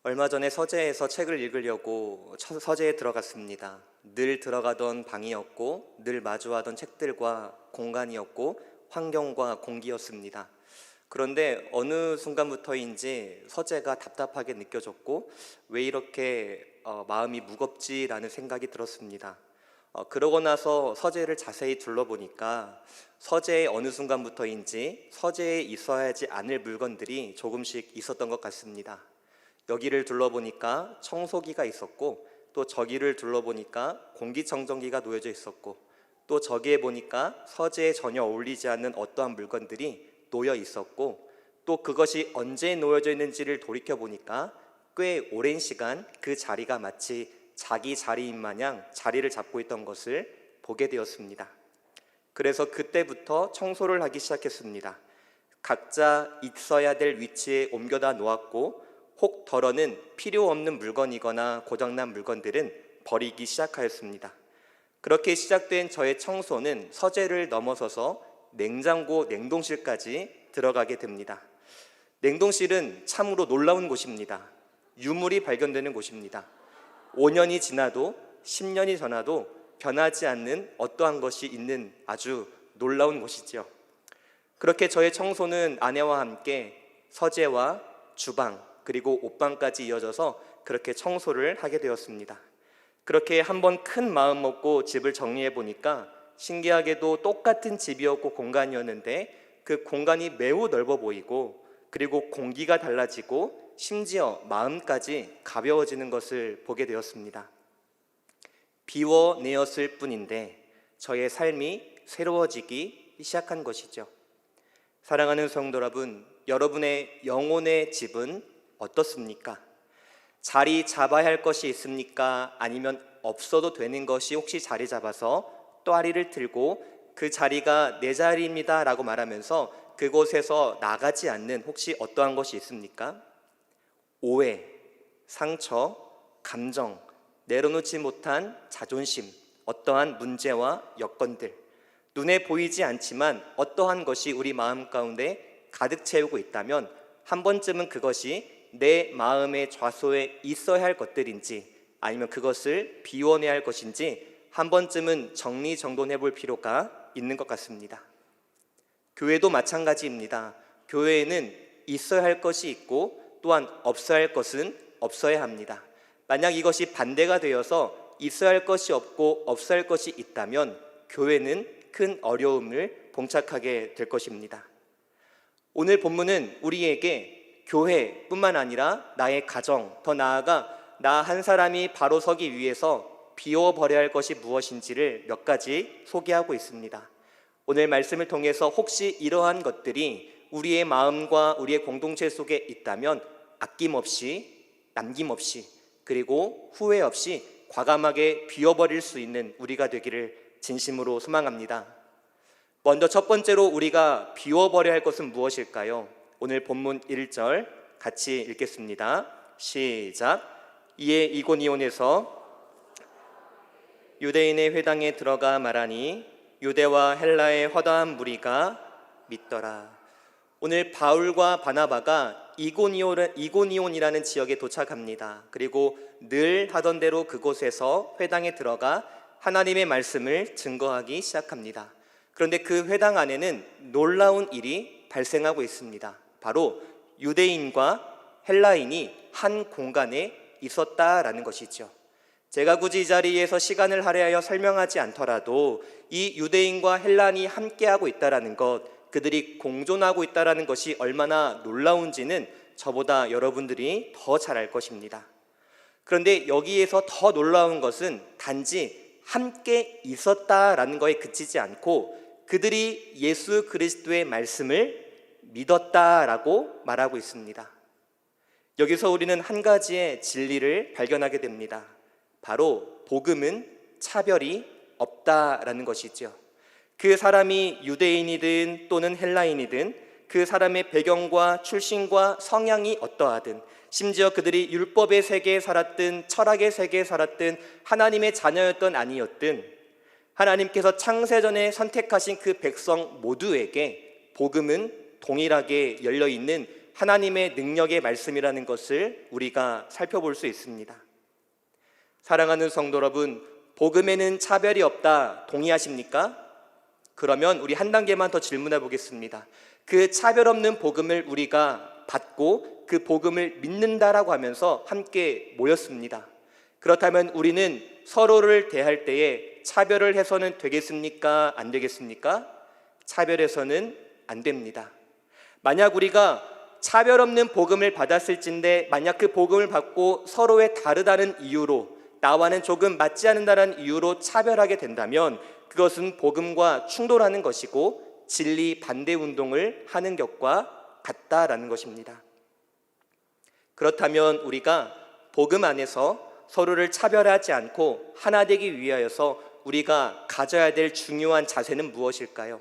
얼마 전에 서재에서 책을 읽으려고 서재에 들어갔습니다. 늘 들어가던 방이었고 늘 마주하던 책들과 공간이었고 환경과 공기였습니다. 그런데 어느 순간부터인지 서재가 답답하게 느껴졌고 왜 이렇게 마음이 무겁지라는 생각이 들었습니다. 그러고 나서 서재를 자세히 둘러보니까 서재의 어느 순간부터인지 서재에 있어야 하지 않을 물건들이 조금씩 있었던 것 같습니다. 여기를 둘러보니까 청소기가 있었고, 또 저기를 둘러보니까 공기청정기가 놓여져 있었고, 또 저기에 보니까 서재에 전혀 어울리지 않는 어떠한 물건들이 놓여 있었고, 또 그것이 언제 놓여져 있는지를 돌이켜 보니까 꽤 오랜 시간 그 자리가 마치 자기 자리인 마냥 자리를 잡고 있던 것을 보게 되었습니다. 그래서 그때부터 청소를 하기 시작했습니다. 각자 있어야 될 위치에 옮겨다 놓았고, 혹 덜어는 필요 없는 물건이거나 고장난 물건들은 버리기 시작하였습니다. 그렇게 시작된 저의 청소는 서재를 넘어서서 냉장고, 냉동실까지 들어가게 됩니다. 냉동실은 참으로 놀라운 곳입니다. 유물이 발견되는 곳입니다. 5년이 지나도 10년이 지나도 변하지 않는 어떠한 것이 있는 아주 놀라운 곳이죠. 그렇게 저의 청소는 아내와 함께 서재와 주방 그리고 옷방까지 이어져서 그렇게 청소를 하게 되었습니다. 그렇게 한번 큰 마음 먹고 집을 정리해 보니까 신기하게도 똑같은 집이었고 공간이었는데 그 공간이 매우 넓어 보이고, 그리고 공기가 달라지고 심지어 마음까지 가벼워지는 것을 보게 되었습니다. 비워내었을 뿐인데 저의 삶이 새로워지기 시작한 것이죠. 사랑하는 성도 여러분, 여러분의 영혼의 집은 어떻습니까? 자리 잡아야 할 것이 있습니까? 아니면 없어도 되는 것이 혹시 자리 잡아서 또아리를 들고 그 자리가 내 자리입니다 라고 말하면서 그곳에서 나가지 않는 혹시 어떠한 것이 있습니까? 오해, 상처, 감정, 내려놓지 못한 자존심, 어떠한 문제와 여건들, 눈에 보이지 않지만 어떠한 것이 우리 마음 가운데 가득 채우고 있다면 한 번쯤은 그것이 내 마음의 좌소에 있어야 할 것들인지 아니면 그것을 비워내야 할 것인지 한 번쯤은 정리정돈해 볼 필요가 있는 것 같습니다. 교회도 마찬가지입니다. 교회에는 있어야 할 것이 있고 또한 없어야 할 것은 없어야 합니다. 만약 이것이 반대가 되어서 있어야 할 것이 없고 없어야 할 것이 있다면 교회는 큰 어려움을 봉착하게 될 것입니다. 오늘 본문은 우리에게 교회뿐만 아니라 나의 가정, 더 나아가 나 한 사람이 바로 서기 위해서 비워버려야 할 것이 무엇인지를 몇 가지 소개하고 있습니다. 오늘 말씀을 통해서 혹시 이러한 것들이 우리의 마음과 우리의 공동체 속에 있다면 아낌없이, 남김없이, 그리고 후회 없이 과감하게 비워버릴 수 있는 우리가 되기를 진심으로 소망합니다. 먼저 첫 번째로 우리가 비워버려야 할 것은 무엇일까요? 오늘 본문 1절 같이 읽겠습니다. 시작. 이에 이고니온에서 유대인의 회당에 들어가 말하니 유대와 헬라의 허다한 무리가 믿더라. 오늘 바울과 바나바가 이고니온이라는 지역에 도착합니다. 그리고 늘 하던 대로 그곳에서 회당에 들어가 하나님의 말씀을 증거하기 시작합니다. 그런데 그 회당 안에는 놀라운 일이 발생하고 있습니다. 바로 유대인과 헬라인이 한 공간에 있었다라는 것이죠. 제가 굳이 이 자리에서 시간을 할애하여 설명하지 않더라도 이 유대인과 헬라인이 함께하고 있다라는 것, 그들이 공존하고 있다라는 것이 얼마나 놀라운지는 저보다 여러분들이 더 잘 알 것입니다. 그런데 여기에서 더 놀라운 것은 단지 함께 있었다라는 거에 그치지 않고 그들이 예수 그리스도의 말씀을 믿었다라고 말하고 있습니다. 여기서 우리는 한 가지의 진리를 발견하게 됩니다. 바로 복음은 차별이 없다라는 것이죠. 그 사람이 유대인이든 또는 헬라인이든 그 사람의 배경과 출신과 성향이 어떠하든, 심지어 그들이 율법의 세계에 살았든 철학의 세계에 살았든 하나님의 자녀였든 아니었든, 하나님께서 창세전에 선택하신 그 백성 모두에게 복음은 동일하게 열려있는 하나님의 능력의 말씀이라는 것을 우리가 살펴볼 수 있습니다. 사랑하는 성도 여러분, 복음에는 차별이 없다 동의하십니까? 그러면 우리 한 단계만 더 질문해 보겠습니다. 그 차별 없는 복음을 우리가 받고 그 복음을 믿는다라고 하면서 함께 모였습니다. 그렇다면 우리는 서로를 대할 때에 차별을 해서는 되겠습니까? 안 되겠습니까? 차별해서는 안 됩니다. 만약 우리가 차별 없는 복음을 받았을진데 만약 그 복음을 받고 서로의 다르다는 이유로 나와는 조금 맞지 않는다는 이유로 차별하게 된다면 그것은 복음과 충돌하는 것이고 진리 반대 운동을 하는 것과 같다라는 것입니다. 그렇다면 우리가 복음 안에서 서로를 차별하지 않고 하나 되기 위하여서 우리가 가져야 될 중요한 자세는 무엇일까요?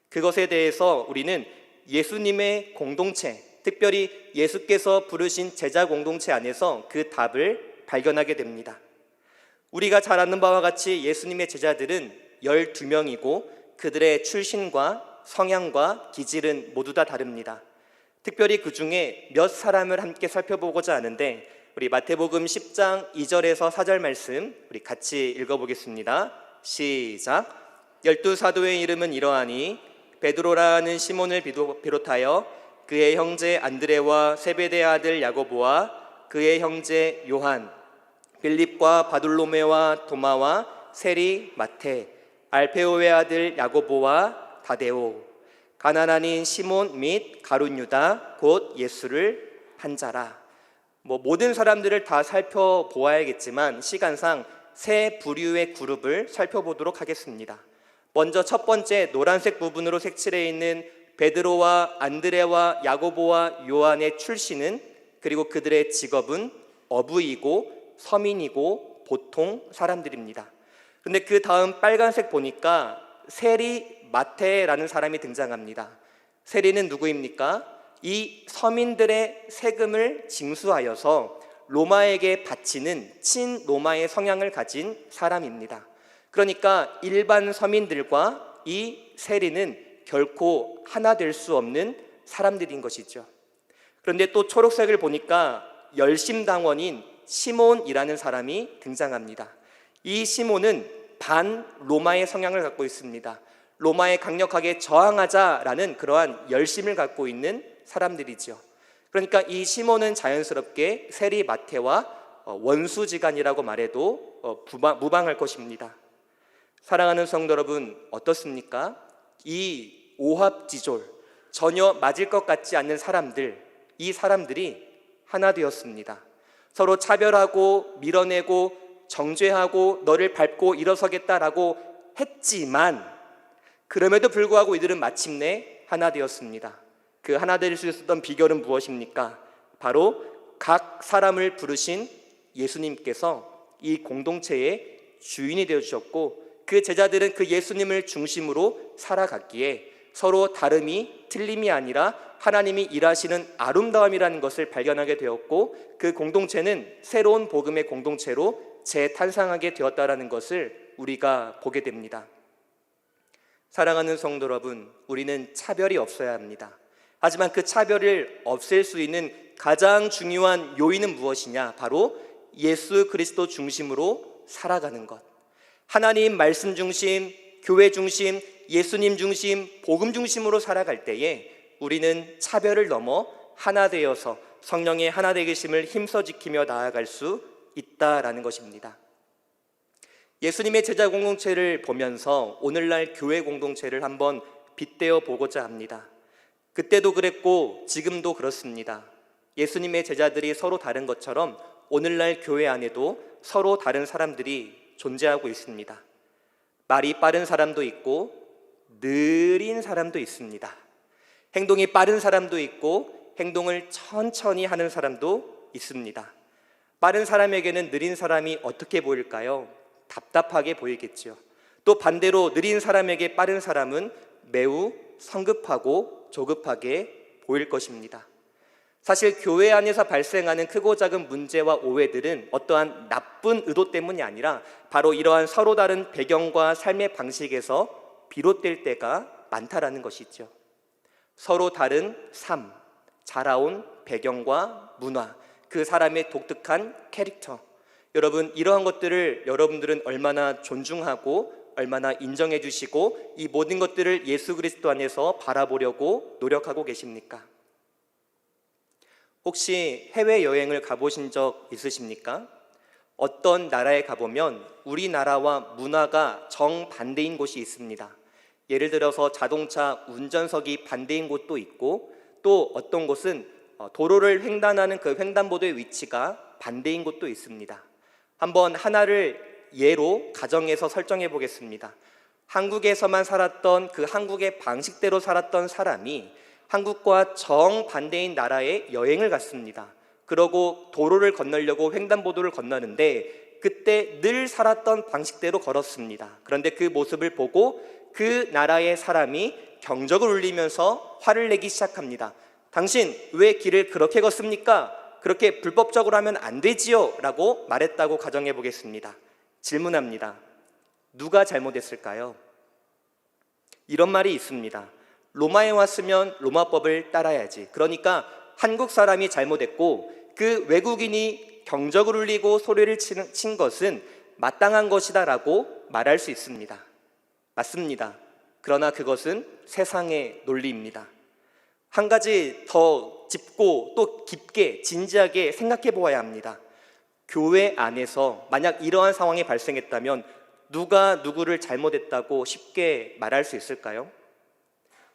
그것에 대해서 우리는 예수님의 공동체, 특별히 예수께서 부르신 제자 공동체 안에서 그 답을 발견하게 됩니다. 우리가 잘 아는 바와 같이 예수님의 제자들은 12명이고 그들의 출신과 성향과 기질은 모두 다 다릅니다. 특별히 그 중에 몇 사람을 함께 살펴보고자 하는데 우리 마태복음 10장 2절에서 4절 말씀 우리 같이 읽어보겠습니다. 시작. 12사도의 이름은 이러하니 베드로라는 시몬을 비롯하여 그의 형제 안드레와 세베대의 아들 야고보와 그의 형제 요한, 빌립과 바돌로메와 도마와 세리 마테, 알페오의 아들 야고보와 다데오, 가나안인 시몬 및 가룟 유다 곧 예수를 한 자라. 모든 사람들을 다 살펴보아야겠지만 시간상 세 부류의 그룹을 살펴보도록 하겠습니다. 먼저 첫 번째 노란색 부분으로 색칠해 있는 베드로와 안드레와 야고보와 요한의 출신은 그리고 그들의 직업은 어부이고 서민이고 보통 사람들입니다. 근데 그 다음 빨간색 보니까 세리 마테라는 사람이 등장합니다. 세리는 누구입니까? 이 서민들의 세금을 징수하여서 로마에게 바치는 친로마의 성향을 가진 사람입니다. 그러니까 일반 서민들과 이 세리는 결코 하나 될 수 없는 사람들인 것이죠. 그런데 또 초록색을 보니까 열심당원인 시몬이라는 사람이 등장합니다. 이 시몬은 반 로마의 성향을 갖고 있습니다. 로마에 강력하게 저항하자라는 그러한 열심을 갖고 있는 사람들이죠. 그러니까 이 시몬은 자연스럽게 세리 마테와 원수지간이라고 말해도 무방할 것입니다. 사랑하는 성도 여러분, 어떻습니까? 이 오합지졸, 전혀 맞을 것 같지 않는 사람들, 이 사람들이 하나 되었습니다. 서로 차별하고 밀어내고 정죄하고 너를 밟고 일어서겠다라고 했지만 그럼에도 불구하고 이들은 마침내 하나 되었습니다. 그 하나 될 수 있었던 비결은 무엇입니까? 바로 각 사람을 부르신 예수님께서 이 공동체의 주인이 되어주셨고 그 제자들은 그 예수님을 중심으로 살아갔기에 서로 다름이 틀림이 아니라 하나님이 일하시는 아름다움이라는 것을 발견하게 되었고 그 공동체는 새로운 복음의 공동체로 재탄생하게 되었다는 것을 우리가 보게 됩니다. 사랑하는 성도 여러분, 우리는 차별이 없어야 합니다. 하지만 그 차별을 없앨 수 있는 가장 중요한 요인은 무엇이냐? 바로 예수 그리스도 중심으로 살아가는 것. 하나님 말씀 중심, 교회 중심, 예수님 중심, 복음 중심으로 살아갈 때에 우리는 차별을 넘어 하나 되어서 성령의 하나 되심을 힘써 지키며 나아갈 수 있다라는 것입니다. 예수님의 제자 공동체를 보면서 오늘날 교회 공동체를 한번 빗대어 보고자 합니다. 그때도 그랬고 지금도 그렇습니다. 예수님의 제자들이 서로 다른 것처럼 오늘날 교회 안에도 서로 다른 사람들이 존재하고 있습니다. 말이 빠른 사람도 있고 느린 사람도 있습니다. 행동이 빠른 사람도 있고 행동을 천천히 하는 사람도 있습니다. 빠른 사람에게는 느린 사람이 어떻게 보일까요? 답답하게 보이겠죠. 또 반대로 느린 사람에게 빠른 사람은 매우 성급하고 조급하게 보일 것입니다. 사실 교회 안에서 발생하는 크고 작은 문제와 오해들은 어떠한 나쁜 의도 때문이 아니라 바로 이러한 서로 다른 배경과 삶의 방식에서 비롯될 때가 많다라는 것이죠. 서로 다른 삶, 자라온 배경과 문화, 그 사람의 독특한 캐릭터, 여러분 이러한 것들을 여러분들은 얼마나 존중하고 얼마나 인정해 주시고 이 모든 것들을 예수 그리스도 안에서 바라보려고 노력하고 계십니까? 혹시 해외여행을 가보신 적 있으십니까? 어떤 나라에 가보면 우리나라와 문화가 정반대인 곳이 있습니다. 예를 들어서 자동차 운전석이 반대인 곳도 있고, 또 어떤 곳은 도로를 횡단하는 그 횡단보도의 위치가 반대인 곳도 있습니다. 한번 하나를 예로 가정에서 설정해 보겠습니다. 한국에서만 살았던 그 한국의 방식대로 살았던 사람이 한국과 정반대인 나라에 여행을 갔습니다. 그러고 도로를 건너려고 횡단보도를 건너는데 그때 늘 살았던 방식대로 걸었습니다. 그런데 그 모습을 보고 그 나라의 사람이 경적을 울리면서 화를 내기 시작합니다. 당신 왜 길을 그렇게 걷습니까? 그렇게 불법적으로 하면 안 되지요 라고 말했다고 가정해 보겠습니다. 질문합니다. 누가 잘못했을까요? 이런 말이 있습니다. 로마에 왔으면 로마법을 따라야지. 그러니까 한국 사람이 잘못했고 그 외국인이 경적을 울리고 소리를 친 것은 마땅한 것이다 라고 말할 수 있습니다. 맞습니다. 그러나 그것은 세상의 논리입니다. 한 가지 더 짚고 또 깊게 진지하게 생각해 보아야 합니다. 교회 안에서 만약 이러한 상황이 발생했다면 누가 누구를 잘못했다고 쉽게 말할 수 있을까요?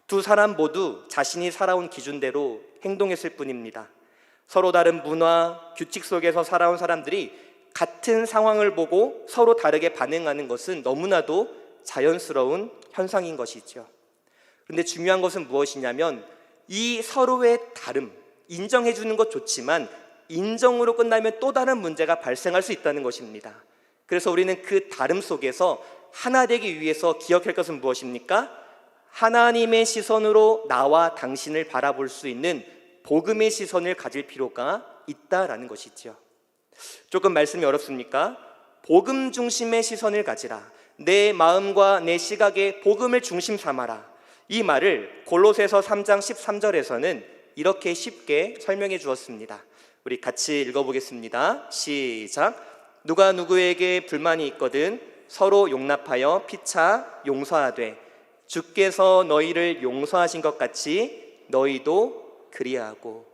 두 사람 모두 자신이 살아온 기준대로 행동했을 뿐입니다. 서로 다른 문화, 규칙 속에서 살아온 사람들이 같은 상황을 보고 서로 다르게 반응하는 것은 너무나도 자연스러운 현상인 것이죠. 그런데 중요한 것은 무엇이냐면 이 서로의 다름, 인정해 주는 것 좋지만 인정으로 끝나면 또 다른 문제가 발생할 수 있다는 것입니다. 그래서 우리는 그 다름 속에서 하나 되기 위해서 기억할 것은 무엇입니까? 하나님의 시선으로 나와 당신을 바라볼 수 있는 복음의 시선을 가질 필요가 있다라는 것이죠. 조금 말씀이 어렵습니까? 복음 중심의 시선을 가지라. 내 마음과 내 시각에 복음을 중심 삼아라. 이 말을 골로새서 3장 13절에서는 이렇게 쉽게 설명해 주었습니다. 우리 같이 읽어보겠습니다. 시작. 누가 누구에게 불만이 있거든 서로 용납하여 피차 용서하되 주께서 너희를 용서하신 것 같이 너희도 그리하고.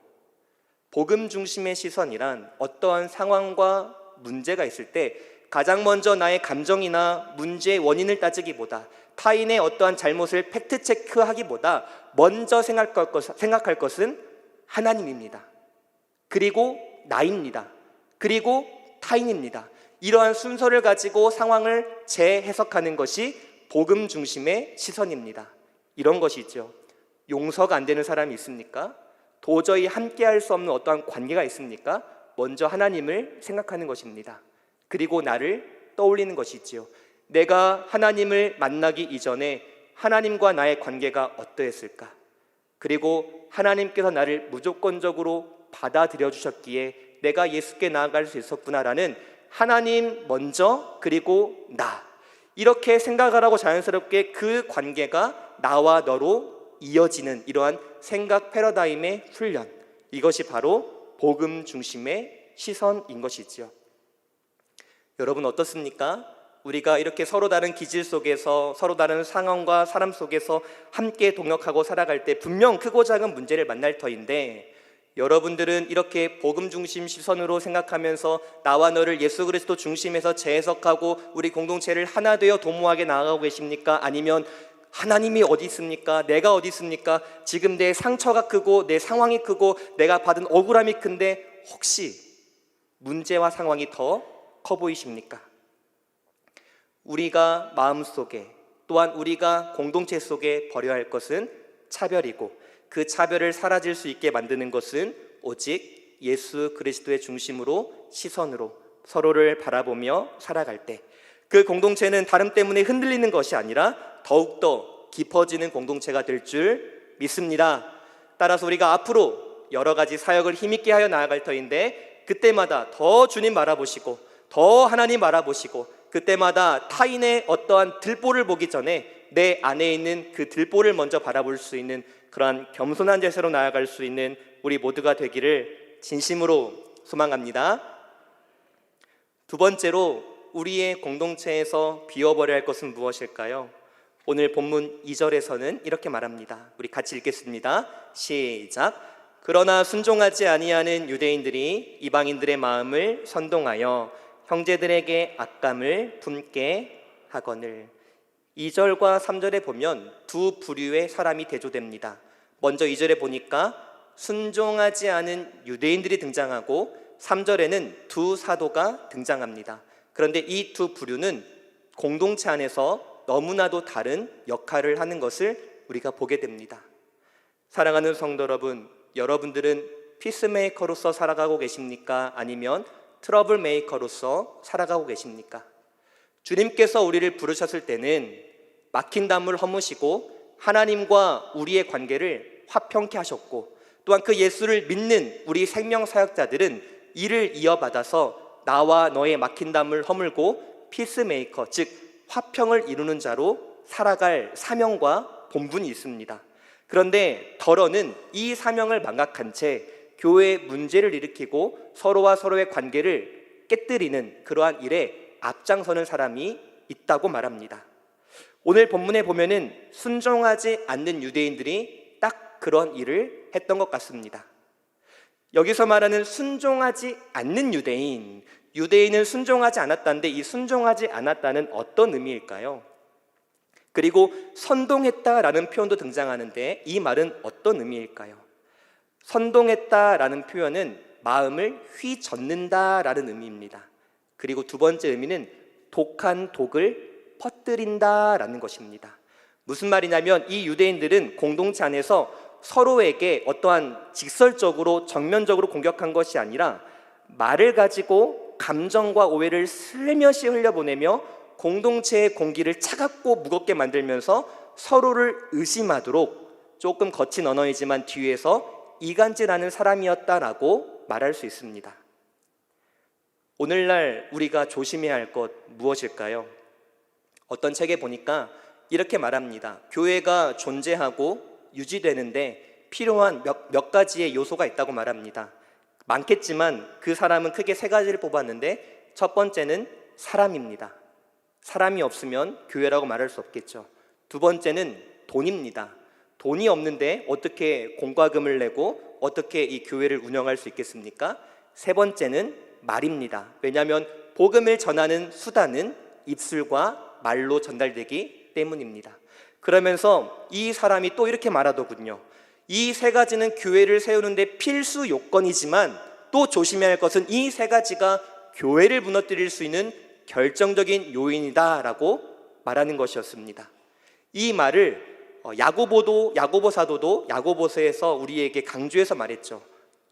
복음 중심의 시선이란 어떠한 상황과 문제가 있을 때 가장 먼저 나의 감정이나 문제의 원인을 따지기보다 타인의 어떠한 잘못을 팩트체크하기보다 먼저 생각할 것은 하나님입니다. 그리고 나입니다. 그리고 타인입니다. 이러한 순서를 가지고 상황을 재해석하는 것이 복음 중심의 시선입니다. 이런 것이죠. 용서가 안 되는 사람이 있습니까? 도저히 함께할 수 없는 어떠한 관계가 있습니까? 먼저 하나님을 생각하는 것입니다. 그리고 나를 떠올리는 것이지요. 내가 하나님을 만나기 이전에 하나님과 나의 관계가 어떠했을까? 그리고 하나님께서 나를 무조건적으로 받아들여 주셨기에 내가 예수께 나아갈 수 있었구나라는 하나님 먼저 그리고 나, 이렇게 생각하라고 자연스럽게 그 관계가 나와 너로 이어지는 이러한 생각 패러다임의 훈련, 이것이 바로 복음 중심의 시선인 것이지요. 여러분 어떻습니까? 우리가 이렇게 서로 다른 기질 속에서 서로 다른 상황과 사람 속에서 함께 동역하고 살아갈 때 분명 크고 작은 문제를 만날 터인데, 여러분들은 이렇게 복음 중심 시선으로 생각하면서 나와 너를 예수 그리스도 중심에서 재해석하고 우리 공동체를 하나 되어 도모하게 나아가고 계십니까? 아니면 하나님이 어디 있습니까? 내가 어디 있습니까? 지금 내 상처가 크고 내 상황이 크고 내가 받은 억울함이 큰데 혹시 문제와 상황이 더 커 보이십니까? 우리가 마음속에 또한 우리가 공동체 속에 버려야 할 것은 차별이고, 그 차별을 사라질 수 있게 만드는 것은 오직 예수 그리스도의 중심으로 시선으로 서로를 바라보며 살아갈 때 그 공동체는 다름 때문에 흔들리는 것이 아니라 더욱더 깊어지는 공동체가 될 줄 믿습니다. 따라서 우리가 앞으로 여러 가지 사역을 힘있게 하여 나아갈 터인데 그때마다 더 주님 바라보시고 더 하나님 바라보시고 그때마다 타인의 어떠한 들보를 보기 전에 내 안에 있는 그 들보를 먼저 바라볼 수 있는 그러한 겸손한 자세로 나아갈 수 있는 우리 모두가 되기를 진심으로 소망합니다. 두 번째로 우리의 공동체에서 비워버려야 할 것은 무엇일까요? 오늘 본문 2절에서는 이렇게 말합니다. 우리 같이 읽겠습니다. 시작. 그러나 순종하지 아니하는 유대인들이 이방인들의 마음을 선동하여 형제들에게 악감을 품게 하거늘. 2절과 3절에 보면 두 부류의 사람이 대조됩니다. 먼저 2절에 보니까 순종하지 않은 유대인들이 등장하고 3절에는 두 사도가 등장합니다. 그런데 이 두 부류는 공동체 안에서 너무나도 다른 역할을 하는 것을 우리가 보게 됩니다. 사랑하는 성도 여러분, 여러분들은 피스메이커로서 살아가고 계십니까? 아니면 트러블 메이커로서 살아가고 계십니까? 주님께서 우리를 부르셨을 때는 막힌 담을 허무시고 하나님과 우리의 관계를 화평케 하셨고, 또한 그 예수를 믿는 우리 생명사역자들은 이를 이어받아서 나와 너의 막힌 담을 허물고 피스메이커, 즉 화평을 이루는 자로 살아갈 사명과 본분이 있습니다. 그런데 덜어는 이 사명을 망각한 채 교회에 문제를 일으키고 서로와 서로의 관계를 깨뜨리는 그러한 일에 앞장서는 사람이 있다고 말합니다. 오늘 본문에 보면은 순종하지 않는 유대인들이 딱 그런 일을 했던 것 같습니다. 여기서 말하는 순종하지 않는 유대인, 유대인은 순종하지 않았다는데 이 순종하지 않았다는 어떤 의미일까요? 그리고 선동했다라는 표현도 등장하는데 이 말은 어떤 의미일까요? 선동했다라는 표현은 마음을 휘젓는다라는 의미입니다. 그리고 두 번째 의미는 독한 독을 퍼뜨린다라는 것입니다. 무슨 말이냐면 이 유대인들은 공동체 안에서 서로에게 어떠한 직설적으로 정면적으로 공격한 것이 아니라 말을 가지고 감정과 오해를 슬며시 흘려보내며 공동체의 공기를 차갑고 무겁게 만들면서 서로를 의심하도록 조금 거친 언어이지만 뒤에서 이간질하는 사람이었다라고 말할 수 있습니다. 오늘날 우리가 조심해야 할 것 무엇일까요? 어떤 책에 보니까 이렇게 말합니다. 교회가 존재하고 유지되는데 필요한 몇 가지의 요소가 있다고 말합니다. 많겠지만 그 사람은 크게 세 가지를 뽑았는데 첫 번째는 사람입니다. 사람이 없으면 교회라고 말할 수 없겠죠. 두 번째는 돈입니다. 돈이 없는데 어떻게 공과금을 내고 어떻게 이 교회를 운영할 수 있겠습니까? 세 번째는 말입니다. 왜냐하면 복음을 전하는 수단은 입술과 말로 전달되기 때문입니다. 그러면서 이 사람이 또 이렇게 말하더군요. 이 세 가지는 교회를 세우는데 필수 요건이지만 또 조심해야 할 것은 이 세 가지가 교회를 무너뜨릴 수 있는 결정적인 요인이다라고 말하는 것이었습니다. 이 말을 야고보 사도도 야고보서에서 우리에게 강조해서 말했죠.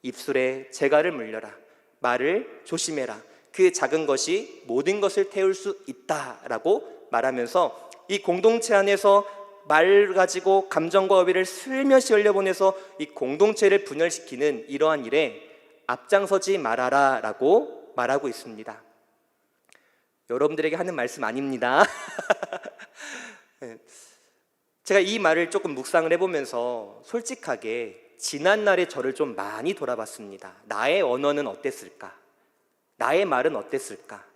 입술에 재갈을 물려라. 말을 조심해라. 그 작은 것이 모든 것을 태울 수 있다라고 말하면서 이 공동체 안에서 말 가지고 감정과 어휘를 슬며시 흘려보내서 이 공동체를 분열시키는 이러한 일에 앞장서지 말아라 라고 말하고 있습니다. 여러분들에게 하는 말씀 아닙니다. 제가 이 말을 조금 묵상을 해보면서 솔직하게 지난날의 저를 좀 많이 돌아봤습니다. 나의 언어는 어땠을까? 나의 말은 어땠을까?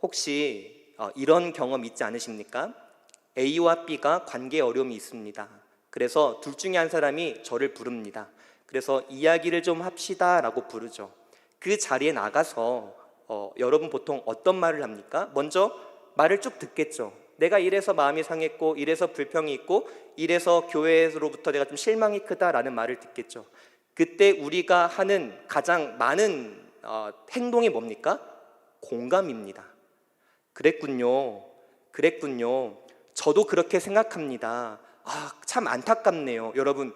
혹시 이런 경험 있지 않으십니까? A와 B가 관계 어려움이 있습니다. 그래서 둘 중에 한 사람이 저를 부릅니다. 그래서 이야기를 좀 합시다 라고 부르죠. 그 자리에 나가서 여러분 보통 어떤 말을 합니까? 먼저 말을 쭉 듣겠죠. 내가 이래서 마음이 상했고 이래서 불평이 있고 이래서 교회로부터 내가 좀 실망이 크다라는 말을 듣겠죠. 그때 우리가 하는 가장 많은 행동이 뭡니까? 공감입니다. 그랬군요. 저도 그렇게 생각합니다. 참 안타깝네요. 여러분,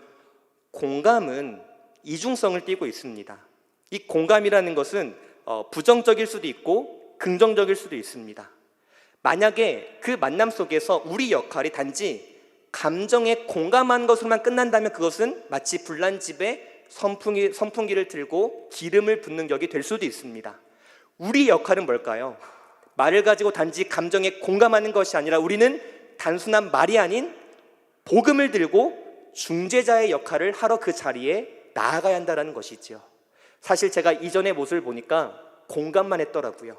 공감은 이중성을 띠고 있습니다. 이 공감이라는 것은 부정적일 수도 있고 긍정적일 수도 있습니다. 만약에 그 만남 속에서 우리 역할이 단지 감정에 공감한 것으로만 끝난다면 그것은 마치 불난 집에 선풍기를 틀고 기름을 붓는 격이 될 수도 있습니다. 우리 역할은 뭘까요? 말을 가지고 단지 감정에 공감하는 것이 아니라 우리는 단순한 말이 아닌 복음을 들고 중재자의 역할을 하러 그 자리에 나아가야 한다는 것이지요. 사실 제가 이전의 모습을 보니까 공감만 했더라고요.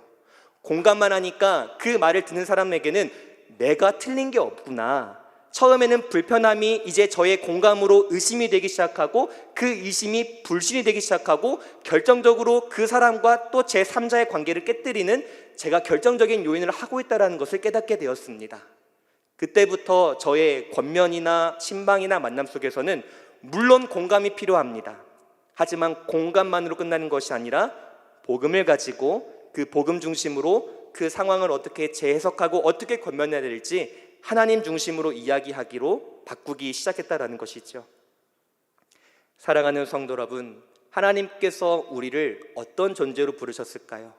공감만 하니까 그 말을 듣는 사람에게는 내가 틀린 게 없구나, 처음에는 불편함이 이제 저의 공감으로 의심이 되기 시작하고 그 의심이 불신이 되기 시작하고 결정적으로 그 사람과 또 제3자의 관계를 깨뜨리는 제가 결정적인 요인을 하고 있다는 것을 깨닫게 되었습니다. 그때부터 저의 권면이나 신방이나 만남 속에서는 물론 공감이 필요합니다. 하지만 공감만으로 끝나는 것이 아니라 복음을 가지고 그 복음 중심으로 그 상황을 어떻게 재해석하고 어떻게 권면해야 될지 하나님 중심으로 이야기하기로 바꾸기 시작했다는 것이죠. 사랑하는 성도 여러분, 하나님께서 우리를 어떤 존재로 부르셨을까요?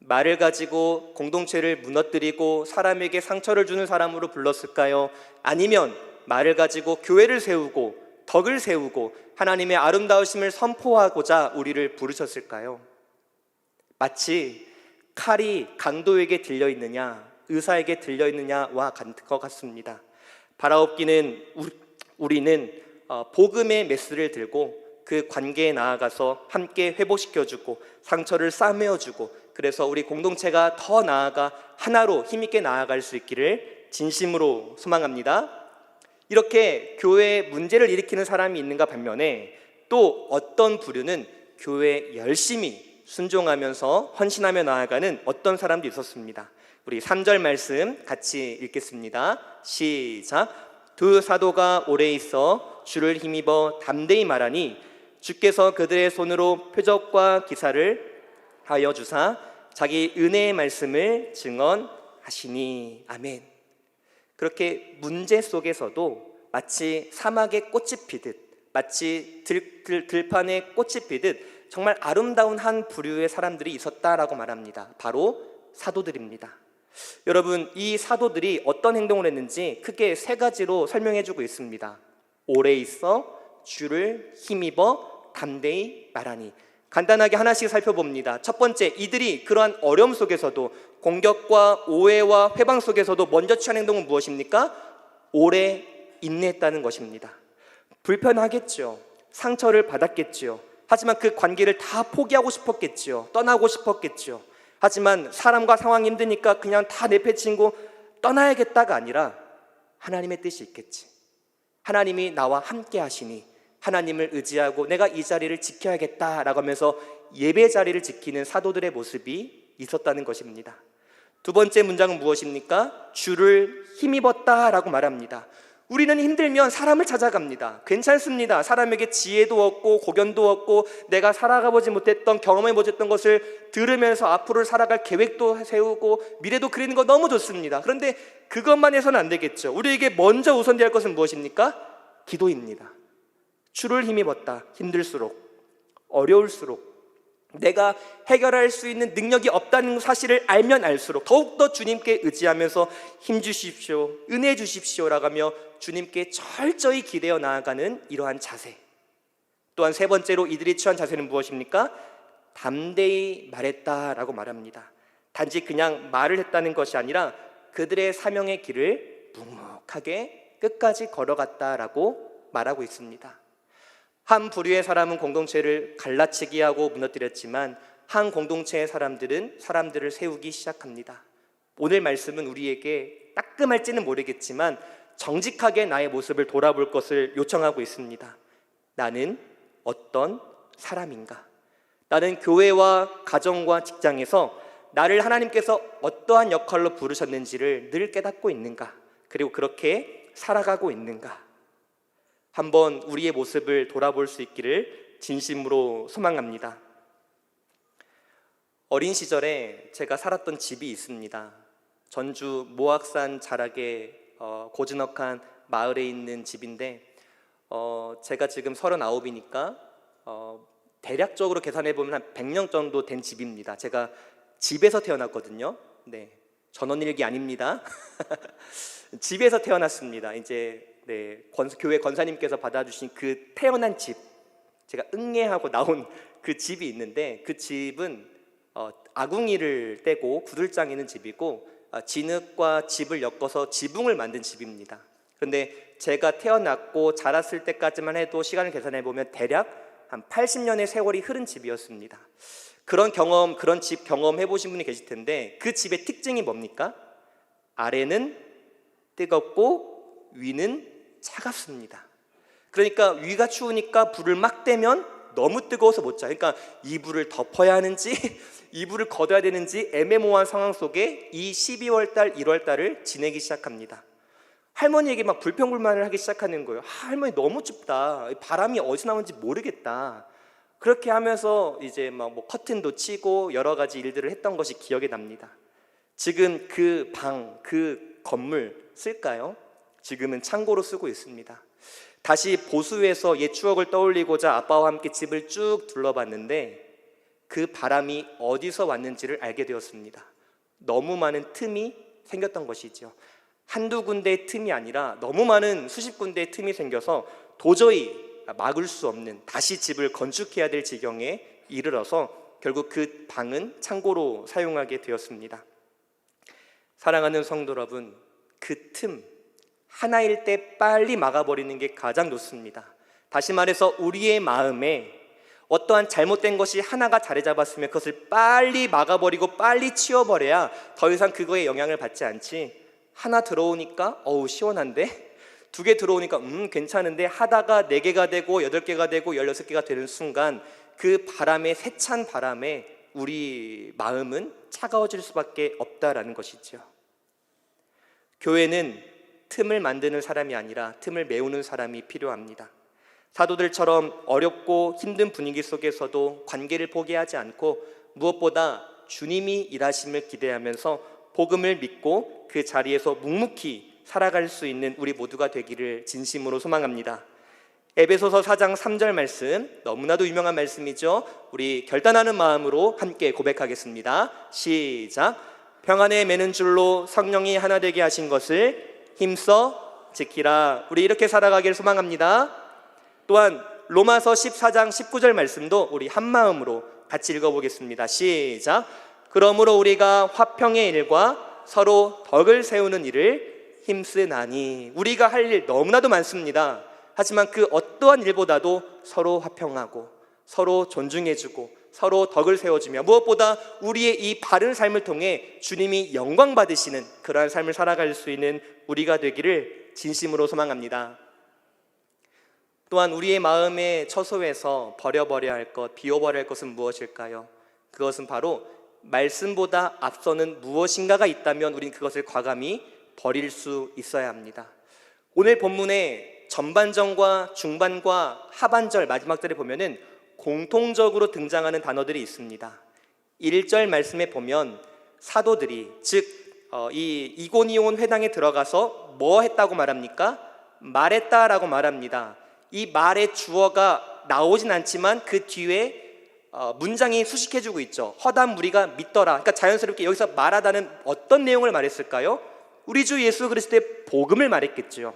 말을 가지고 공동체를 무너뜨리고 사람에게 상처를 주는 사람으로 불렀을까요? 아니면 말을 가지고 교회를 세우고 덕을 세우고 하나님의 아름다우심을 선포하고자 우리를 부르셨을까요? 마치 칼이 강도에게 들려있느냐 의사에게 들려있느냐와 같은 것 같습니다. 바라옵기는 우리는 복음의 메스를 들고 그 관계에 나아가서 함께 회복시켜주고 상처를 싸매어주고, 그래서 우리 공동체가 더 나아가 하나로 힘있게 나아갈 수 있기를 진심으로 소망합니다. 이렇게 교회에 문제를 일으키는 사람이 있는가 반면에 또 어떤 부류는 교회에 열심히 순종하면서 헌신하며 나아가는 어떤 사람도 있었습니다. 우리 3절 말씀 같이 읽겠습니다. 시작. 두 사도가 오래 있어 주를 힘입어 담대히 말하니 주께서 그들의 손으로 표적과 기사를 하여 주사 자기 은혜의 말씀을 증언하시니. 아멘. 그렇게 문제 속에서도 마치 사막에 꽃이 피듯, 마치 들판에 꽃이 피듯 정말 아름다운 한 부류의 사람들이 있었다라고 말합니다. 바로 사도들입니다. 여러분, 이 사도들이 어떤 행동을 했는지 크게 세 가지로 설명해주고 있습니다. 오래 있어 주를 힘입어 담대히 말하니. 간단하게 하나씩 살펴봅니다. 첫 번째, 이들이 그러한 어려움 속에서도 공격과 오해와 회방 속에서도 먼저 취한 행동은 무엇입니까? 오래 인내했다는 것입니다. 불편하겠죠. 상처를 받았겠죠. 하지만 그 관계를 다 포기하고 싶었겠죠. 떠나고 싶었겠죠. 하지만 사람과 상황이 힘드니까 그냥 다 내팽치고 떠나야겠다가 아니라 하나님의 뜻이 있겠지, 하나님이 나와 함께 하시니 하나님을 의지하고 내가 이 자리를 지켜야겠다라고 하면서 예배 자리를 지키는 사도들의 모습이 있었다는 것입니다. 두 번째 문장은 무엇입니까? 주를 힘입었다라고 말합니다. 우리는 힘들면 사람을 찾아갑니다. 괜찮습니다. 사람에게 지혜도 얻고 고견도 얻고 내가 살아가보지 못했던, 경험해 못했던 것을 들으면서 앞으로 살아갈 계획도 세우고 미래도 그리는 거 너무 좋습니다. 그런데 그것만 해서는 안 되겠죠. 우리에게 먼저 우선돼야 할 것은 무엇입니까? 기도입니다. 주를 힘입었다. 힘들수록, 어려울수록, 내가 해결할 수 있는 능력이 없다는 사실을 알면 알수록 더욱더 주님께 의지하면서 힘 주십시오, 은혜 주십시오라고 하며 주님께 철저히 기대어 나아가는 이러한 자세. 또한 세 번째로 이들이 취한 자세는 무엇입니까? 담대히 말했다라고 말합니다. 단지 그냥 말을 했다는 것이 아니라 그들의 사명의 길을 묵묵하게 끝까지 걸어갔다라고 말하고 있습니다. 한 부류의 사람은 공동체를 갈라치기 하고 무너뜨렸지만 한 공동체의 사람들은 사람들을 세우기 시작합니다. 오늘 말씀은 우리에게 따끔할지는 모르겠지만 정직하게 나의 모습을 돌아볼 것을 요청하고 있습니다. 나는 어떤 사람인가? 나는 교회와 가정과 직장에서 나를 하나님께서 어떠한 역할로 부르셨는지를 늘 깨닫고 있는가? 그리고 그렇게 살아가고 있는가? 한번 우리의 모습을 돌아볼 수 있기를 진심으로 소망합니다. 어린 시절에 제가 살았던 집이 있습니다. 전주 모악산 자락에 고즈넉한 마을에 있는 집인데 제가 지금 39이니까 대략적으로 계산해 보면 한 100년 정도 된 집입니다. 제가 집에서 태어났거든요. 네, 전원일기 아닙니다. 집에서 태어났습니다. 이제 교회 권사님께서 받아주신 그 태어난 집, 제가 응애하고 나온 그 집이 있는데 그 집은 아궁이를 떼고 구들장 있는 집이고 진흙과 집을 엮어서 지붕을 만든 집입니다. 그런데 제가 태어났고 자랐을 때까지만 해도 시간을 계산해 보면 대략 한 80년의 세월이 흐른 집이었습니다. 그런 집 경험해 보신 분이 계실 텐데 그 집의 특징이 뭡니까? 아래는 뜨겁고 위는 차갑습니다. 그러니까 위가 추우니까 불을 막 떼면 너무 뜨거워서 못 자. 그러니까 이불을 덮어야 하는지 이불을 걷어야 되는지 애매모호한 상황 속에 이 12월 달, 1월 달을 지내기 시작합니다. 할머니에게 막 불평불만을 하기 시작하는 거예요. 할머니 너무 춥다. 바람이 어디서 나오는지 모르겠다. 그렇게 하면서 이제 막 뭐 커튼도 치고 여러 가지 일들을 했던 것이 기억에 납니다. 지금 그 방, 그 건물 쓸까요? 지금은 창고로 쓰고 있습니다. 다시 보수해서 옛 추억을 떠올리고자 아빠와 함께 집을 쭉 둘러봤는데 그 바람이 어디서 왔는지를 알게 되었습니다. 너무 많은 틈이 생겼던 것이죠. 한두 군데의 틈이 아니라 너무 많은 수십 군데의 틈이 생겨서 도저히 막을 수 없는, 다시 집을 건축해야 될 지경에 이르러서 결국 그 방은 창고로 사용하게 되었습니다. 사랑하는 성도 여러분, 그 틈 하나일 때 빨리 막아버리는 게 가장 좋습니다. 다시 말해서 우리의 마음에 어떠한 잘못된 것이 하나가 자리 잡았으면 그것을 빨리 막아버리고 빨리 치워버려야 더 이상 그거에 영향을 받지 않지, 하나 들어오니까 어우 시원한데, 두 개 들어오니까 괜찮은데 하다가 4개가 되고 8개가 되고 16개가 되는 순간 그 바람에, 세찬 바람에 우리 마음은 차가워질 수밖에 없다라는 것이죠. 교회는 틈을 만드는 사람이 아니라 틈을 메우는 사람이 필요합니다. 사도들처럼 어렵고 힘든 분위기 속에서도 관계를 포기하지 않고 무엇보다 주님이 일하심을 기대하면서 복음을 믿고 그 자리에서 묵묵히 살아갈 수 있는 우리 모두가 되기를 진심으로 소망합니다. 에베소서 4장 3절 말씀, 너무나도 유명한 말씀이죠. 우리 결단하는 마음으로 함께 고백하겠습니다. 시작. 평안에 매는 줄로 성령이 하나 되게 하신 것을 힘써 지키라. 우리 이렇게 살아가기를 소망합니다. 또한 로마서 14장 19절 말씀도 우리 한마음으로 같이 읽어보겠습니다. 시작. 그러므로 우리가 화평의 일과 서로 덕을 세우는 일을 힘쓰나니. 우리가 할 일 너무나도 많습니다. 하지만 그 어떠한 일보다도 서로 화평하고 서로 존중해주고 서로 덕을 세워주며 무엇보다 우리의 이 바른 삶을 통해 주님이 영광 받으시는 그러한 삶을 살아갈 수 있는 우리가 되기를 진심으로 소망합니다. 또한 우리의 마음의 처소에서 버려버려야 할 것, 비워버려야 할 것은 무엇일까요? 그것은 바로 말씀보다 앞서는 무엇인가가 있다면 우린 그것을 과감히 버릴 수 있어야 합니다. 오늘 본문의 전반전과 중반과 하반절 마지막 절에 보면은 공통적으로 등장하는 단어들이 있습니다. 1절 말씀에 보면 사도들이, 즉 이 이고니온 회당에 들어가서 뭐 했다고 말합니까? 말했다라고 말합니다. 이 말의 주어가 나오진 않지만 그 뒤에 문장이 수식해주고 있죠. 허다한 무리가 믿더라. 그러니까 자연스럽게 여기서 말하다는 어떤 내용을 말했을까요? 우리 주 예수 그리스도의 복음을 말했겠죠.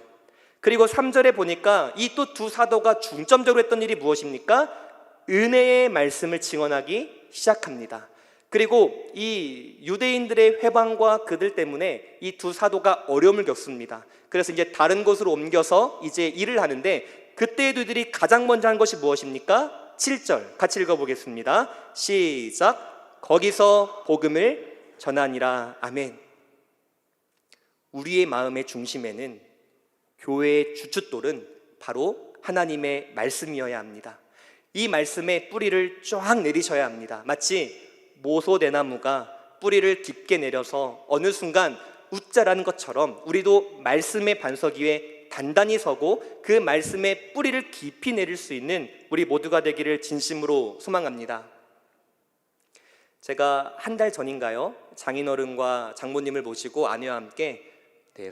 그리고 3절에 보니까 이 또 두 사도가 중점적으로 했던 일이 무엇입니까? 은혜의 말씀을 증언하기 시작합니다. 그리고 이 유대인들의 회방과 그들 때문에 이 두 사도가 어려움을 겪습니다. 그래서 이제 다른 곳으로 옮겨서 이제 일을 하는데 그때 그들이 가장 먼저 한 것이 무엇입니까? 7절 같이 읽어보겠습니다. 시작. 거기서 복음을 전하니라. 아멘. 우리의 마음의 중심에는, 교회의 주춧돌은 바로 하나님의 말씀이어야 합니다. 이 말씀의 뿌리를 쫙 내리셔야 합니다. 마치 모소대나무가 뿌리를 깊게 내려서 어느 순간 웃자라는 것처럼 우리도 말씀의 반석 위에 단단히 서고 그 말씀의 뿌리를 깊이 내릴 수 있는 우리 모두가 되기를 진심으로 소망합니다. 제가 한 달 전인가요? 장인어른과 장모님을 모시고 아내와 함께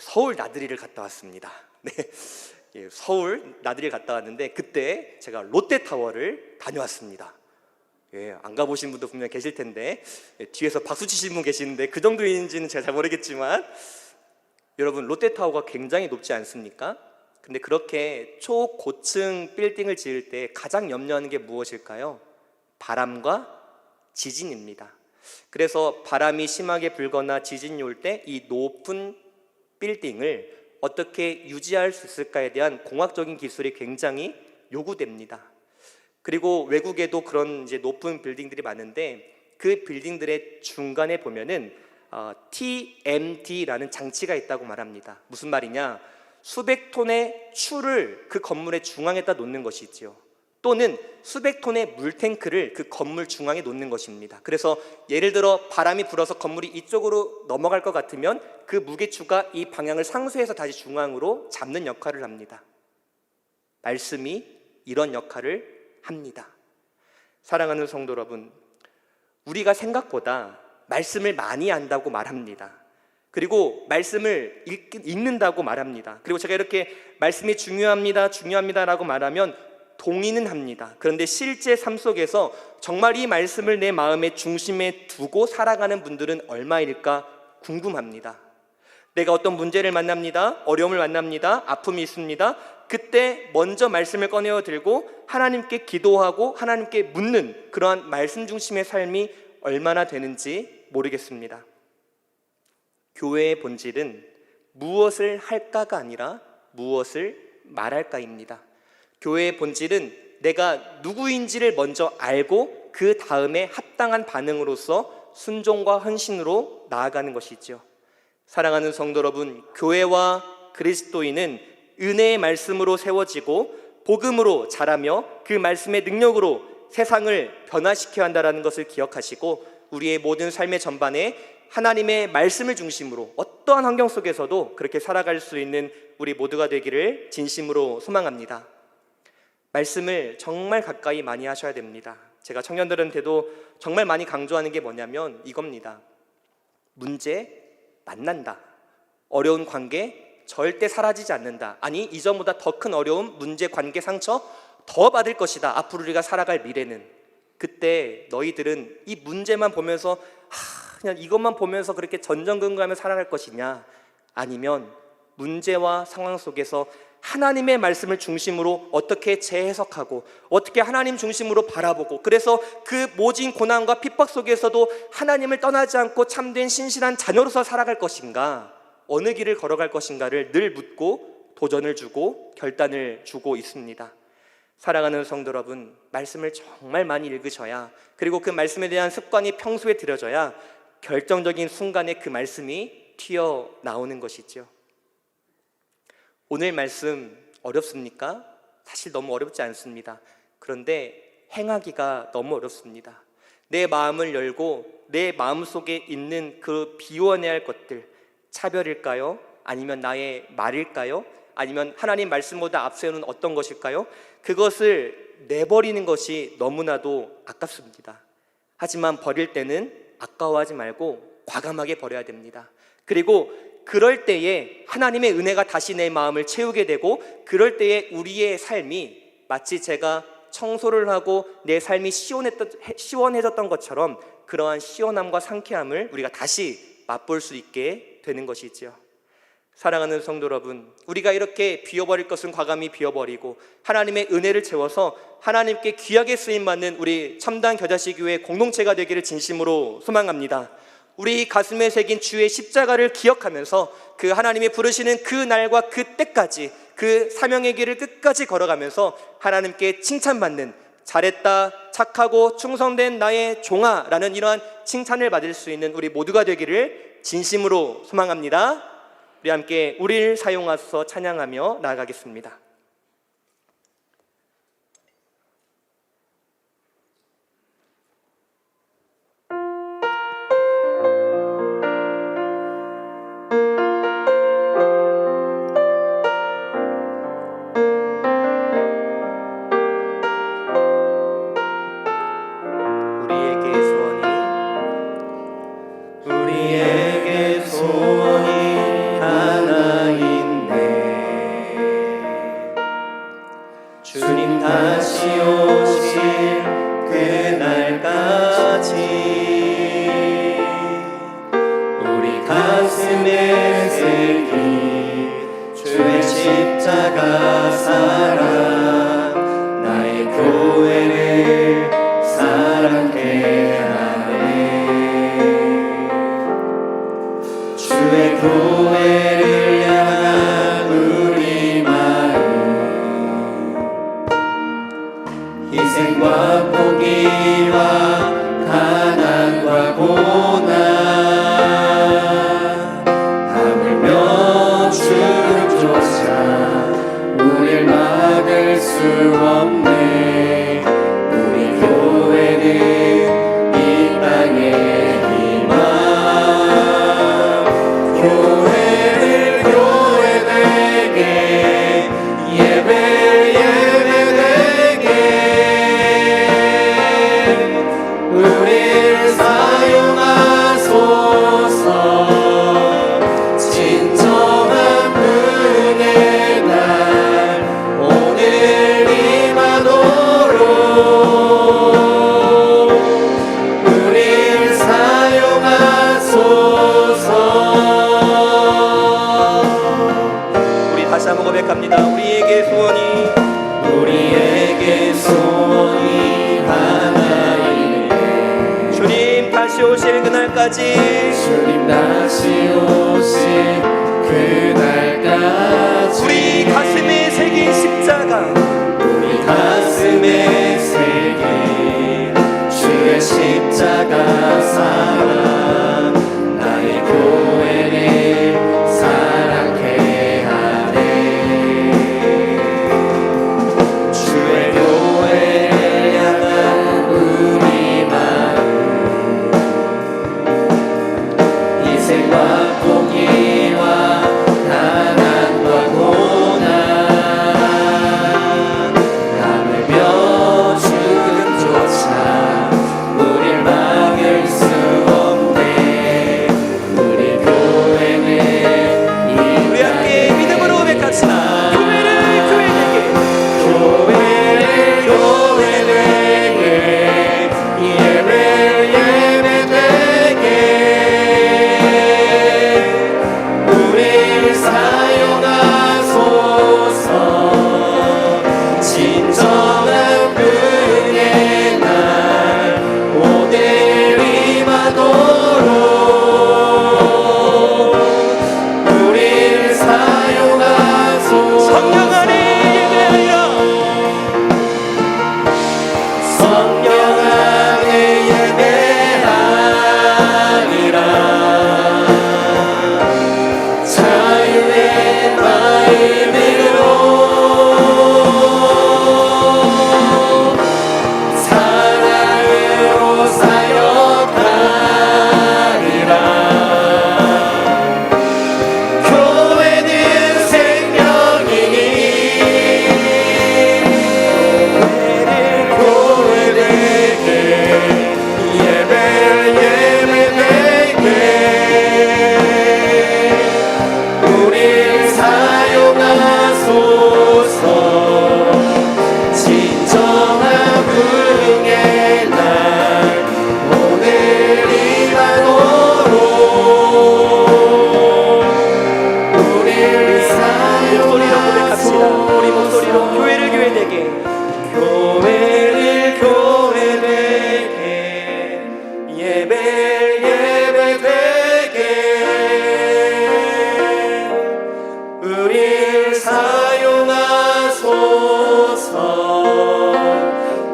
서울 나들이를 갔다 왔습니다. 네, 서울 나들이를 갔다 왔는데 그때 제가 롯데타워를 다녀왔습니다. 안 가보신 분도 분명 계실 텐데 뒤에서 박수 치시는 분 계시는데 그 정도인지는 제가 잘 모르겠지만 여러분, 롯데타워가 굉장히 높지 않습니까? 근데 그렇게 초고층 빌딩을 지을 때 가장 염려하는 게 무엇일까요? 바람과 지진입니다. 그래서 바람이 심하게 불거나 지진이 올 때 이 높은 빌딩을 어떻게 유지할 수 있을까에 대한 공학적인 기술이 굉장히 요구됩니다. 그리고 외국에도 그런 이제 높은 빌딩들이 많은데 그 빌딩들의 중간에 보면은 TMD라는 장치가 있다고 말합니다. 무슨 말이냐? 수백 톤의 추를 그 건물의 중앙에다 놓는 것이지요. 또는 수백 톤의 물탱크를 그 건물 중앙에 놓는 것입니다. 그래서 예를 들어 바람이 불어서 건물이 이쪽으로 넘어갈 것 같으면 그 무게추가 이 방향을 상쇄해서 다시 중앙으로 잡는 역할을 합니다. 말씀이 이런 역할을 합니다. 사랑하는 성도 여러분, 우리가 생각보다 말씀을 많이 안다고 말합니다. 그리고 말씀을 읽는다고 말합니다. 그리고 제가 이렇게 말씀이 중요합니다라고 말하면 동의는 합니다. 그런데 실제 삶 속에서 정말 이 말씀을 내 마음의 중심에 두고 살아가는 분들은 얼마일까 궁금합니다. 내가 어떤 문제를 만납니다. 어려움을 만납니다. 아픔이 있습니다. 그때 먼저 말씀을 꺼내어 들고 하나님께 기도하고 하나님께 묻는 그러한 말씀 중심의 삶이 얼마나 되는지 모르겠습니다. 교회의 본질은 무엇을 할까가 아니라 무엇을 말할까입니다. 교회의 본질은 내가 누구인지를 먼저 알고 그 다음에 합당한 반응으로서 순종과 헌신으로 나아가는 것이죠. 사랑하는 성도 여러분, 교회와 그리스도인은 은혜의 말씀으로 세워지고 복음으로 자라며 그 말씀의 능력으로 세상을 변화시켜야 한다는 것을 기억하시고 우리의 모든 삶의 전반에 하나님의 말씀을 중심으로 어떠한 환경 속에서도 그렇게 살아갈 수 있는 우리 모두가 되기를 진심으로 소망합니다. 말씀을 정말 가까이 많이 하셔야 됩니다. 제가 청년들한테도 정말 많이 강조하는 게 뭐냐면 이겁니다. 문제 만난다. 어려운 관계 절대 사라지지 않는다. 아니, 이전보다 더 큰 어려움, 문제, 관계, 상처 더 받을 것이다. 앞으로 우리가 살아갈 미래는. 그때 너희들은 이 문제만 보면서 그냥 이것만 보면서 그렇게 전전긍긍하며 살아갈 것이냐, 아니면 문제와 상황 속에서 하나님의 말씀을 중심으로 어떻게 재해석하고 어떻게 하나님 중심으로 바라보고, 그래서 그 모진 고난과 핍박 속에서도 하나님을 떠나지 않고 참된 신실한 자녀로서 살아갈 것인가, 어느 길을 걸어갈 것인가를 늘 묻고 도전을 주고 결단을 주고 있습니다. 사랑하는 성도 여러분, 말씀을 정말 많이 읽으셔야, 그리고 그 말씀에 대한 습관이 평소에 들여져야 결정적인 순간에 그 말씀이 튀어나오는 것이죠. 오늘 말씀 어렵습니까? 사실 너무 어렵지 않습니다. 그런데 행하기가 너무 어렵습니다. 내 마음을 열고 내 마음속에 있는 그 비워내야 할 것들, 차별일까요? 아니면 나의 말일까요? 아니면 하나님 말씀보다 앞세우는 어떤 것일까요? 그것을 내버리는 것이 너무나도 아깝습니다. 하지만 버릴 때는 아까워하지 말고 과감하게 버려야 됩니다. 그리고 그럴 때에 하나님의 은혜가 다시 내 마음을 채우게 되고, 그럴 때에 우리의 삶이 마치 제가 청소를 하고 내 삶이 시원해졌던 것처럼 그러한 시원함과 상쾌함을 우리가 다시 맛볼 수 있게 되는 것이지요. 사랑하는 성도 여러분, 우리가 이렇게 비워버릴 것은 과감히 비워버리고 하나님의 은혜를 채워서 하나님께 귀하게 쓰임받는 우리 첨단 겨자씨교회 공동체가 되기를 진심으로 소망합니다. 우리 가슴에 새긴 주의 십자가를 기억하면서 그 하나님이 부르시는 그 날과 그 때까지 그 사명의 길을 끝까지 걸어가면서 하나님께 칭찬받는, 잘했다, 착하고 충성된 나의 종아라는 이러한 칭찬을 받을 수 있는 우리 모두가 되기를 진심으로 소망합니다. 우리 함께 우리를 사용하소서 찬양하며 나아가겠습니다. 우리에게 소원이 하나 있네. 주님 다시 오실 그날까지 우리 가슴에 새긴 주의 십자가 사랑, 나의 교회를 사랑해 주의 교회를 향한 우리 마음, 희생과 그날까지 주님 다시 오실 그날까지 우리 가슴에 새긴 십자가 우리 가슴에 새긴 주의 십자가 사랑 나의 교회를 사랑케 하네 주의 교회를 향한 우리 마음 희생과 포기와 가난과 고난 하물며 죽음조차 우릴 막을 수 없네 우리 교회는 우리 함께 믿음으로 고백합시다. 교회를 교회되게 예배되게 우릴 사용하소서 진정한 그의 날 오늘 임하도록 우릴 사용하소서 성령 안에 예배하여 성령 안에 예배하리라 자유의 마음으로 사랑으로 사역하리라 교회는 생명이니 교회되게 예배되게 우릴 사용하소서 진정한 부흥의 날 오늘 임하도록 우릴 목소리로 고백합시다. 우리 목소리로 사용하소서 교회를 교회되게 교회를 교회되게 예배되게 우릴 사용하소서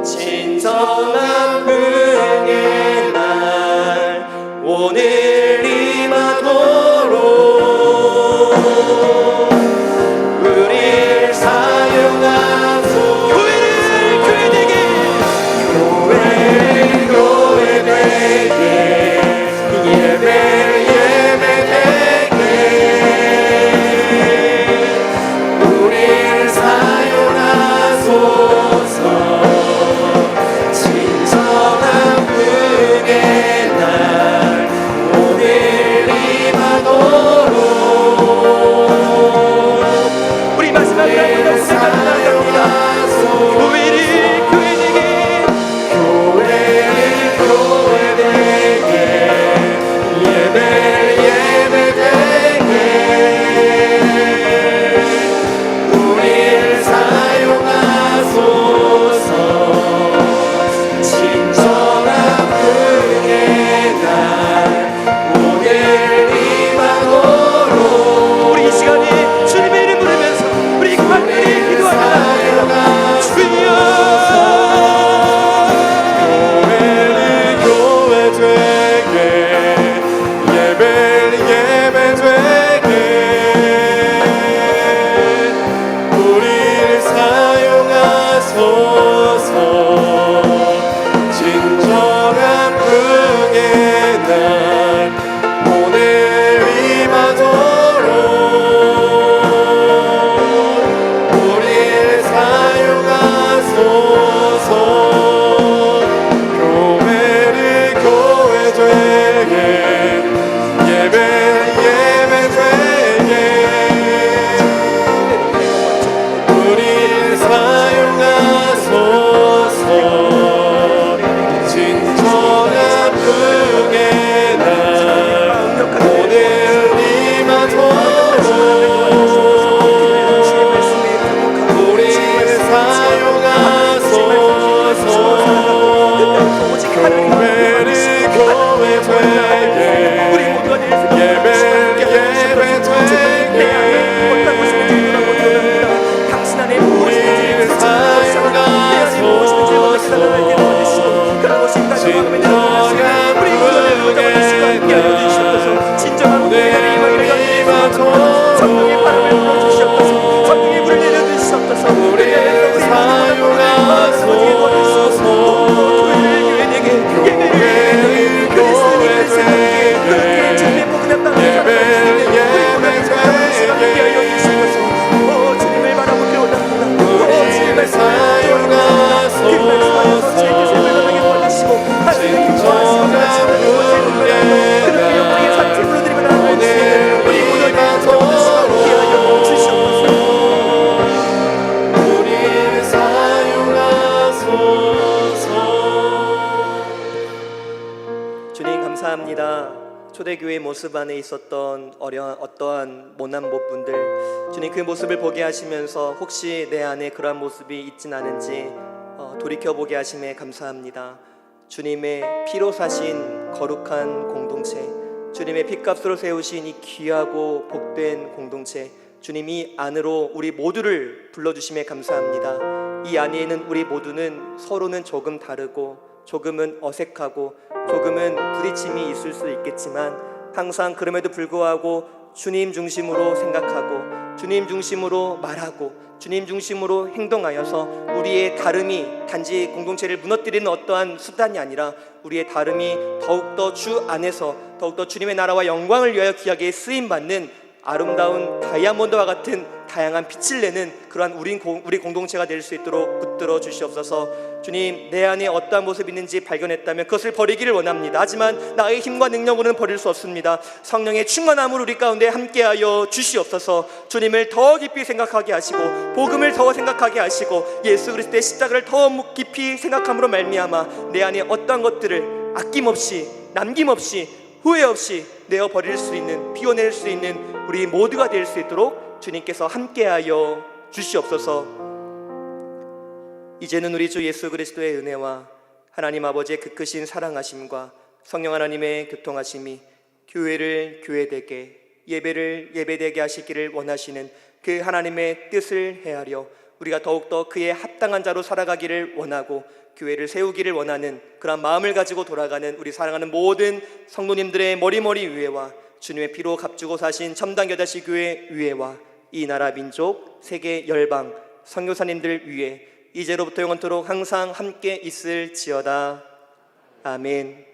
진정한 부흥의 날 오늘 임하도록 우릴 사용하소서 교회를 교회되게 교회되게 예배되게 우릴 사용하소서 진정한 부흥의 날 오늘 임하도록 초대교회 모습 안에 있었던 어떠한 모난 모분들, 주님 그 모습을 보게 하시면서 혹시 내 안에 그러한 모습이 있진 않은지 돌이켜보게 하심에 감사합니다. 주님의 피로 사신 거룩한 공동체, 주님의 핏값으로 세우신 이 귀하고 복된 공동체, 주님이 안으로 우리 모두를 불러주심에 감사합니다. 이 안에 있는 우리 모두는 서로는 조금 다르고 조금은 어색하고 조금은 부딪힘이 있을 수 있겠지만 항상 그럼에도 불구하고 주님 중심으로 생각하고 주님 중심으로 말하고 주님 중심으로 행동하여서 우리의 다름이 단지 공동체를 무너뜨리는 어떠한 수단이 아니라 우리의 다름이 더욱더 주 안에서 더욱더 주님의 나라와 영광을 위하여 귀하게 쓰임받는 아름다운 다이아몬드와 같은 다양한 빛을 내는 그러한 우리 공동체가 될 수 있도록 붙들어 주시옵소서. 주님, 내 안에 어떠한 모습이 있는지 발견했다면 그것을 버리기를 원합니다. 하지만 나의 힘과 능력으로는 버릴 수 없습니다. 성령의 충만함을 우리 가운데 함께하여 주시옵소서. 주님을 더 깊이 생각하게 하시고 복음을 더 생각하게 하시고 예수 그리스도의 십자가를 더 깊이 생각함으로 말미암아 내 안에 어떠한 것들을 아낌없이 남김없이 후회 없이 내어 버릴 수 있는, 비워낼 수 있는 우리 모두가 될 수 있도록 주님께서 함께하여 주시옵소서. 이제는 우리 주 예수 그리스도의 은혜와 하나님 아버지의 그 크신 사랑하심과 성령 하나님의 교통하심이 교회를 교회되게, 예배를 예배되게 하시기를 원하시는 그 하나님의 뜻을 헤아려 우리가 더욱더 그에 합당한 자로 살아가기를 원하고 교회를 세우기를 원하는 그런 마음을 가지고 돌아가는 우리 사랑하는 모든 성도님들의 머리머리 위에와 주님의 피로 값주고 사신 첨단 겨자씨 교회 위에와 이 나라 민족 세계 열방 선교사님들 위에 이제로부터 영원토록 항상 함께 있을지어다. 아멘.